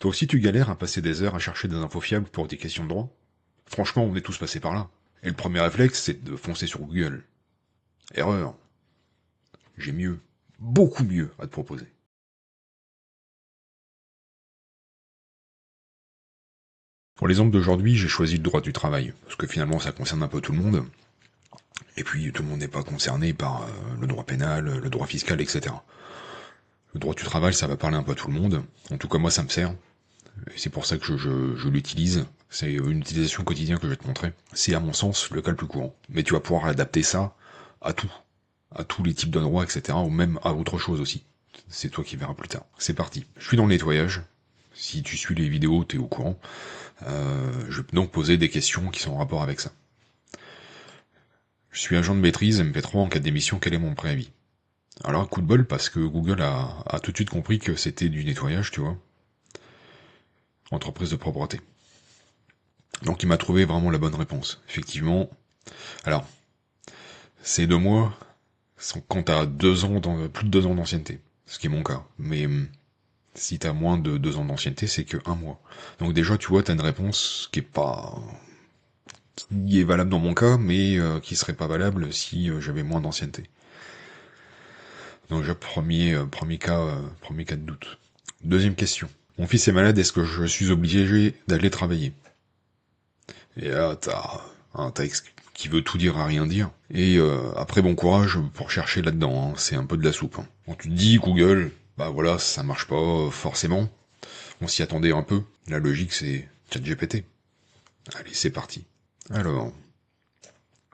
Toi aussi tu galères à passer des heures à chercher des infos fiables pour des questions de droit? Franchement, on est tous passés par là. Et le premier réflexe, c'est de foncer sur Google. Erreur. J'ai mieux, beaucoup mieux à te proposer. Pour l'exemple d'aujourd'hui, j'ai choisi le droit du travail, parce que finalement ça concerne un peu tout le monde, et puis tout le monde n'est pas concerné par le droit pénal, le droit fiscal, etc. Le droit du travail, ça va parler un peu à tout le monde, en tout cas moi ça me sert, et c'est pour ça que je l'utilise, c'est une utilisation quotidienne que je vais te montrer. C'est à mon sens le cas le plus courant, mais tu vas pouvoir adapter ça à tout, à tous les types de droits, etc., ou même à autre chose aussi. C'est toi qui verras plus tard. C'est parti. Je suis dans le nettoyage. Si tu suis les vidéos, t'es au courant. Je vais donc poser des questions qui sont en rapport avec ça. Je suis agent de maîtrise MP3 en cas d'émission, quel est mon préavis? Alors, coup de bol, parce que Google a tout de suite compris que c'était du nettoyage, tu vois. Entreprise de propreté. Donc il m'a trouvé vraiment la bonne réponse. Effectivement. Alors, ces 2 mois sont quand t'as plus de 2 ans d'ancienneté. Ce qui est mon cas. Mais si t'as moins de 2 ans d'ancienneté, c'est que 1 mois. Donc déjà, tu vois, t'as une réponse qui est valable dans mon cas, mais qui serait pas valable si j'avais moins d'ancienneté. Donc déjà, premier cas de doute. Deuxième question. Mon fils est malade, est-ce que je suis obligé d'aller travailler? Et là, t'as un texte qui veut tout dire à rien dire. Et après, bon courage pour chercher là-dedans, hein. C'est un peu de la soupe. Hein. Quand tu te dis Google, bah voilà, ça marche pas forcément. On s'y attendait un peu. La logique, c'est ChatGPT. Allez, c'est parti. Alors,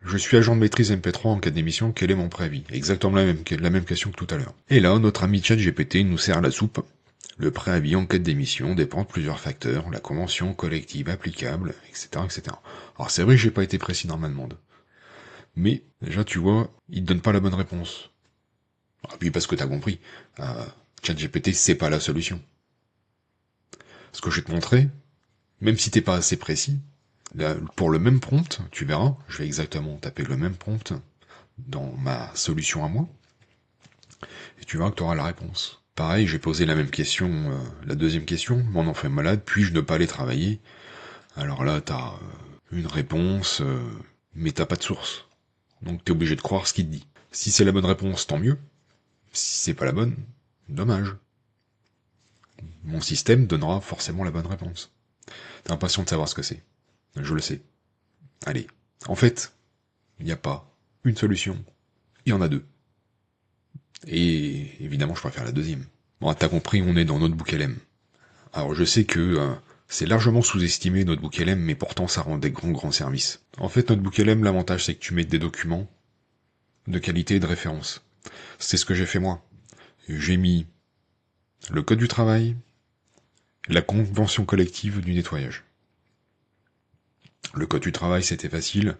je suis agent de maîtrise MP3 en cas d'émission, quel est mon préavis? Exactement la même question que tout à l'heure. Et là, notre ami ChatGPT nous sert la soupe. Le préavis en cas d'émission dépend de plusieurs facteurs, la convention collective applicable, etc., etc. Alors c'est vrai que j'ai pas été précis dans ma demande. Mais, déjà tu vois, il te donne pas la bonne réponse. Et puis parce que t'as compris, ChatGPT c'est pas la solution. Ce que je vais te montrer, même si t'es pas assez précis, là, pour le même prompt, tu verras, je vais exactement taper le même prompt dans ma solution à moi, et tu verras que tu auras la réponse. Pareil, j'ai posé la même question, la deuxième question, mon enfant est malade, puis-je ne pas aller travailler? Alors là, t'as une réponse, mais t'as pas de source. Donc t'es obligé de croire ce qu'il te dit. Si c'est la bonne réponse, tant mieux. Si c'est pas la bonne, dommage. Mon système donnera forcément la bonne réponse. T'es impatient de savoir ce que c'est. Je le sais. Allez. En fait, il n'y a pas une solution. Il y en a 2. Et évidemment, je préfère la deuxième. Bon, t'as compris, on est dans Notebook LM. Alors je sais que c'est largement sous-estimé Notebook LM, mais pourtant ça rend des grands services. En fait, Notebook LM, l'avantage c'est que tu mets des documents de qualité et de référence. C'est ce que j'ai fait moi. J'ai mis le code du travail, la convention collective du nettoyage. Le code du travail, c'était facile.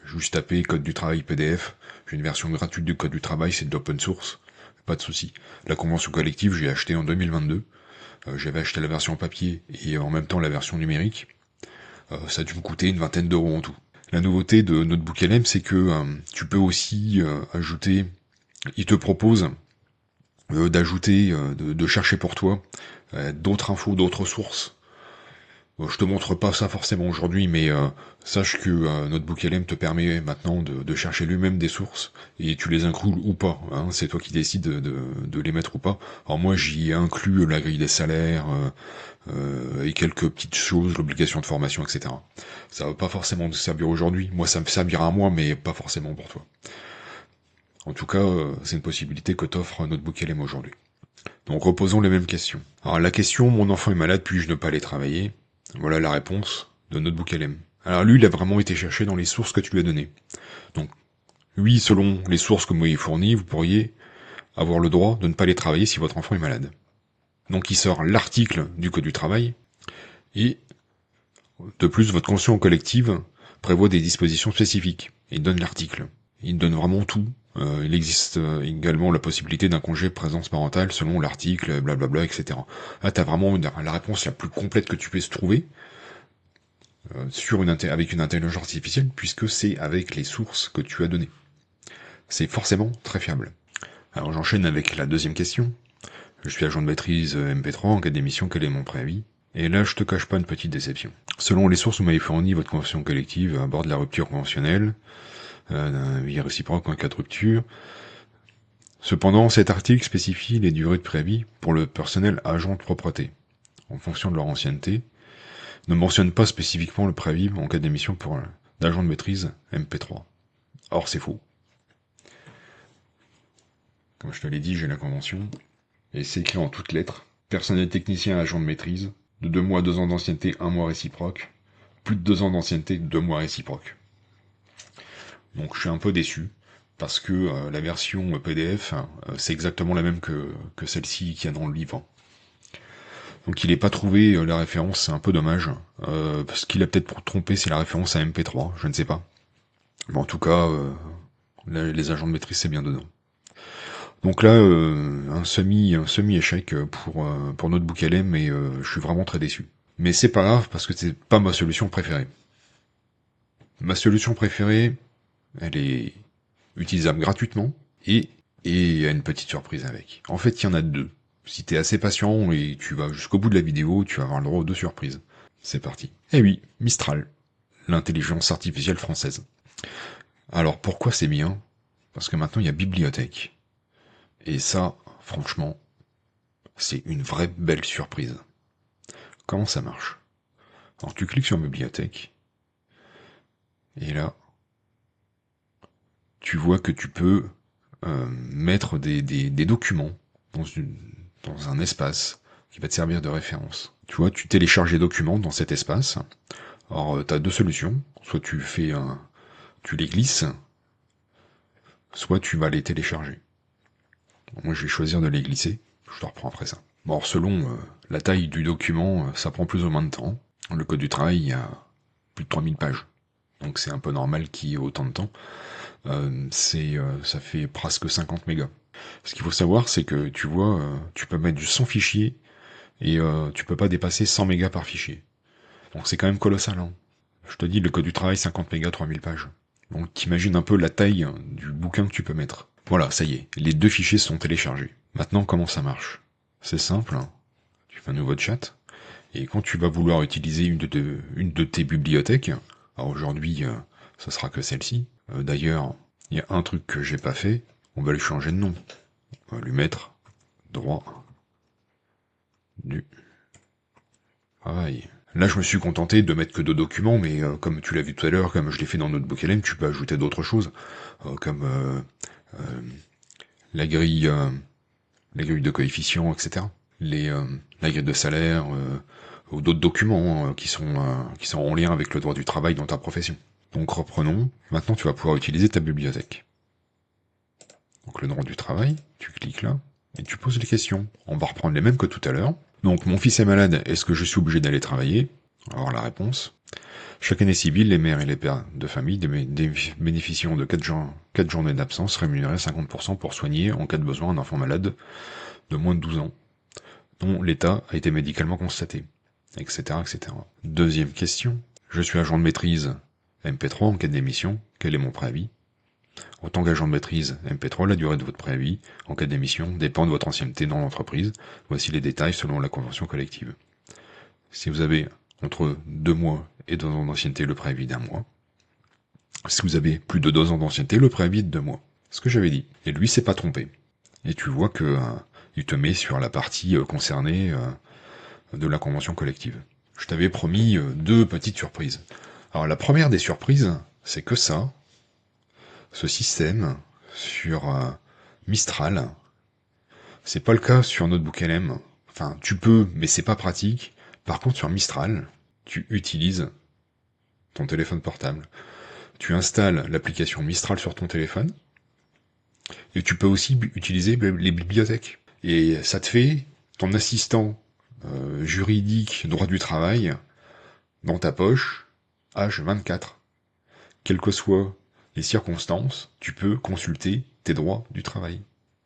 Juste taper code du travail PDF. J'ai une version gratuite du code du travail, c'est de l'open source. Pas de souci. La convention collective, j'ai acheté en 2022. J'avais acheté la version papier et en même temps la version numérique. Ça a dû me coûter une vingtaine d'euros en tout. La nouveauté de Notebook LM, c'est que tu peux aussi ajouter. Il te propose d'ajouter, de chercher pour toi d'autres infos, d'autres sources. Je te montre pas ça forcément aujourd'hui, mais sache que Notebook LM te permet maintenant de chercher lui-même des sources, et tu les inclus ou pas, hein, c'est toi qui décides de les mettre ou pas. Alors moi j'y ai inclus la grille des salaires, et quelques petites choses, l'obligation de formation, etc. Ça va pas forcément te servir aujourd'hui, moi ça me servira à moi, mais pas forcément pour toi. En tout cas, c'est une possibilité que t'offre Notebook LM aujourd'hui. Donc reposons les mêmes questions. Alors la question, mon enfant est malade, puis-je ne pas aller travailler? Voilà la réponse de Notebook LM. Alors lui, il a vraiment été chercher dans les sources que tu lui as données. Donc, oui, selon les sources que vous m'avez fournies, vous pourriez avoir le droit de ne pas aller travailler si votre enfant est malade. Donc il sort l'article du Code du travail, et de plus, votre convention collective prévoit des dispositions spécifiques. Il donne l'article. Il donne vraiment tout. Il existe également la possibilité d'un congé de présence parentale selon l'article, blablabla, etc. Là, t'as vraiment la réponse la plus complète que tu puisses trouver avec une intelligence artificielle, puisque c'est avec les sources que tu as données. C'est forcément très fiable. Alors j'enchaîne avec la deuxième question. Je suis agent de maîtrise MP3 en cas d'émission, quel est mon préavis? Et là, je te cache pas une petite déception. Selon les sources, vous m'avez fourni votre convention collective aborde la rupture conventionnelle, d'un avis réciproque en cas de rupture. Cependant, cet article spécifie les durées de préavis pour le personnel agent de propreté, en fonction de leur ancienneté, ne mentionne pas spécifiquement le préavis en cas d'émission pour d'agent de maîtrise MP3. Or, c'est faux. Comme je te l'ai dit, j'ai la convention, et c'est écrit en toutes lettres. Personnel technicien agent de maîtrise, de 2 mois à 2 ans d'ancienneté, 1 mois réciproque, plus de 2 ans d'ancienneté, 2 mois réciproque. Donc je suis un peu déçu, parce que la version PDF, c'est exactement la même que celle-ci qu'il y a dans le livre. Donc il n'est pas trouvé la référence, c'est un peu dommage, parce qu'il a peut-être trompé, c'est la référence à MP3, je ne sais pas. Mais en tout cas, les agents de maîtrise, c'est bien dedans. Donc là, un semi-échec pour notre book LM, et je suis vraiment très déçu. Mais c'est pas grave, parce que c'est pas ma solution préférée. Ma solution préférée, elle est utilisable gratuitement, et il y a une petite surprise avec. En fait, il y en a deux. Si t'es assez patient et tu vas jusqu'au bout de la vidéo, tu vas avoir le droit aux 2 surprises. C'est parti. Eh oui, Mistral, l'intelligence artificielle française. Alors pourquoi c'est bien? Parce que maintenant il y a bibliothèque. Et ça, franchement, c'est une vraie belle surprise. Comment ça marche? Alors tu cliques sur bibliothèque, et là, tu vois que tu peux mettre des documents dans un espace qui va te servir de référence. Tu vois, tu télécharges les documents dans cet espace. Alors, tu as 2 solutions. Soit tu les glisses, soit tu vas les télécharger. Moi, je vais choisir de les glisser. Je te reprends après ça. Bon, alors, selon la taille du document, ça prend plus ou moins de temps. Le code du travail, il y a plus de 3000 pages. Donc c'est un peu normal qu'il y ait autant de temps. Ça fait presque 50 mégas. Ce qu'il faut savoir, c'est que tu vois, tu peux mettre du 100 fichiers et tu peux pas dépasser 100 mégas par fichier. Donc c'est quand même colossal. Hein. Je te dis, le code du travail, 50 mégas, 3000 pages. Donc t'imagines un peu la taille du bouquin que tu peux mettre. Voilà, ça y est, les 2 fichiers sont téléchargés. Maintenant, comment ça marche? C'est simple, hein. Tu fais un nouveau chat, et quand tu vas vouloir utiliser une de tes bibliothèques, alors aujourd'hui, ça sera que celle-ci. D'ailleurs, il y a un truc que j'ai pas fait, on va lui changer de nom. On va lui mettre droit du travail. Là, je me suis contenté de mettre que 2 documents, mais comme tu l'as vu tout à l'heure, comme je l'ai fait dans notre Notebook LM, tu peux ajouter d'autres choses, comme la grille de coefficients, etc. La grille de salaire, ou d'autres documents qui sont en lien avec le droit du travail dans ta profession. Donc reprenons, maintenant tu vas pouvoir utiliser ta bibliothèque. Donc le droit du travail, tu cliques là, et tu poses les questions. On va reprendre les mêmes que tout à l'heure. Donc mon fils est malade, est-ce que je suis obligé d'aller travailler? Alors la réponse. Chaque année civile, les mères et les pères de famille bénéficieront de 4 journées d'absence rémunérées à 50% pour soigner, en cas de besoin, un enfant malade de moins de 12 ans, dont l'état a été médicalement constaté, etc., etc. Deuxième question. Je suis agent de maîtrise MP3 en cas d'émission. Quel est mon préavis? En tant qu'agent de maîtrise MP3, la durée de votre préavis en cas d'émission dépend de votre ancienneté dans l'entreprise. Voici les détails selon la convention collective. Si vous avez entre 2 mois et 2 ans d'ancienneté, le préavis d'1 mois. Si vous avez plus de 2 ans d'ancienneté, le préavis est de 2 mois. Ce que j'avais dit. Et lui s'est pas trompé. Et tu vois que il te met sur la partie concernée de la convention collective. Je t'avais promis 2 petites surprises. Alors la première des surprises, c'est que ce système sur Mistral, c'est pas le cas sur Notebook LM. Enfin, tu peux, mais c'est pas pratique. Par contre, sur Mistral, tu utilises ton téléphone portable. Tu installes l'application Mistral sur ton téléphone, et tu peux aussi utiliser les bibliothèques. Et ça te fait ton assistant juridique, droit du travail, dans ta poche, H24. Quelles que soient les circonstances, tu peux consulter tes droits du travail.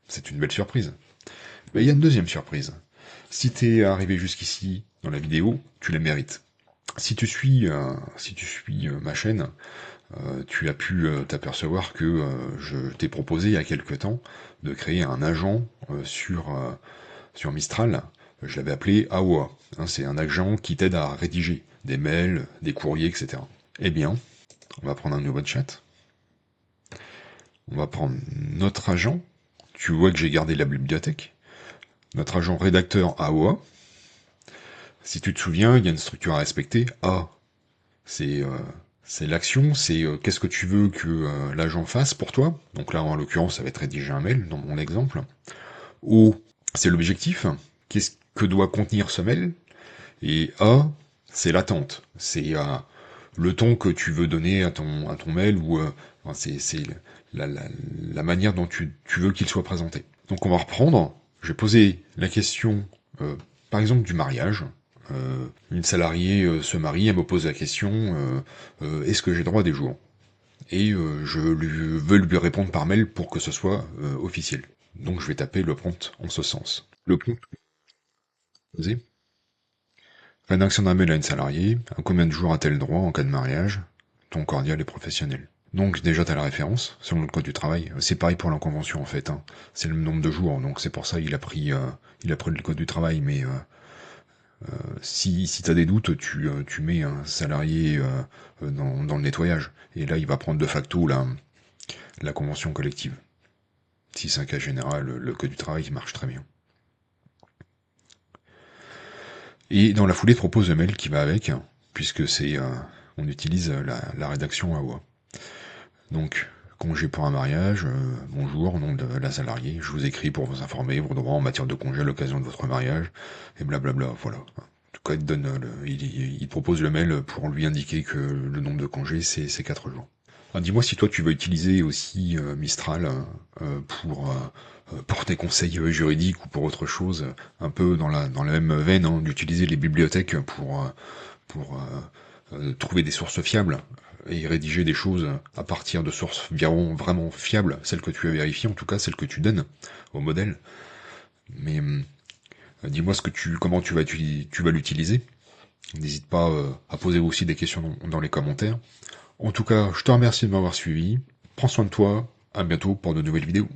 C'est une belle surprise. Mais il y a une deuxième surprise. Si t'es arrivé jusqu'ici dans la vidéo, tu la mérites. Si tu suis ma chaîne, tu as pu t'apercevoir que je t'ai proposé il y a quelque temps de créer un agent sur Mistral Je l'avais appelé AOA. C'est un agent qui t'aide à rédiger des mails, des courriers, etc. Eh bien, on va prendre un nouveau chat. On va prendre notre agent. Tu vois que j'ai gardé la bibliothèque. Notre agent rédacteur AOA. Si tu te souviens, il y a une structure à respecter. A, c'est l'action, c'est qu'est-ce que tu veux que l'agent fasse pour toi. Donc là, en l'occurrence, ça va être rédiger un mail, dans mon exemple. O, c'est l'objectif. Qu'est-ce que doit contenir ce mail? Et A, c'est l'attente. C'est le ton que tu veux donner à ton mail, ou c'est la manière dont tu veux qu'il soit présenté. Donc on va reprendre. Je vais poser la question, par exemple, du mariage. Une salariée se marie, elle me pose la question, est-ce que j'ai droit à des jours? Et je veux lui répondre par mail pour que ce soit officiel. Donc je vais taper le prompt en ce sens. Le prompt posé. Rédaction d'un mail à une salariée. À combien de jours a-t-elle droit en cas de mariage? Ton cordial et professionnel. Donc déjà tu as la référence, selon le code du travail. C'est pareil pour la convention en fait. C'est le nombre de jours, donc c'est pour ça il a pris le code du travail, mais si tu as des doutes, tu mets un salarié dans le nettoyage. Et là, il va prendre de facto la convention collective. Si c'est un cas général, le code du travail marche très bien. Et dans la foulée, te propose le mail qui va avec, puisque on utilise la rédaction AOA. Donc, congé pour un mariage, bonjour, au nom de la salariée, je vous écris pour vous informer vos droits en matière de congé à l'occasion de votre mariage, et blablabla, voilà. En tout cas, il propose le mail pour lui indiquer que le nombre de congés, c'est 4 jours. Alors, dis-moi si toi tu veux utiliser aussi Mistral pour tes conseils juridiques ou pour autre chose, un peu dans la même veine, d'utiliser les bibliothèques pour trouver des sources fiables et rédiger des choses à partir de sources vraiment fiables, celles que tu as vérifiées, en tout cas celles que tu donnes au modèle. Mais dis-moi comment tu vas l'utiliser. N'hésite pas à poser aussi des questions dans les commentaires. En tout cas, je te remercie de m'avoir suivi. Prends soin de toi. À bientôt pour de nouvelles vidéos.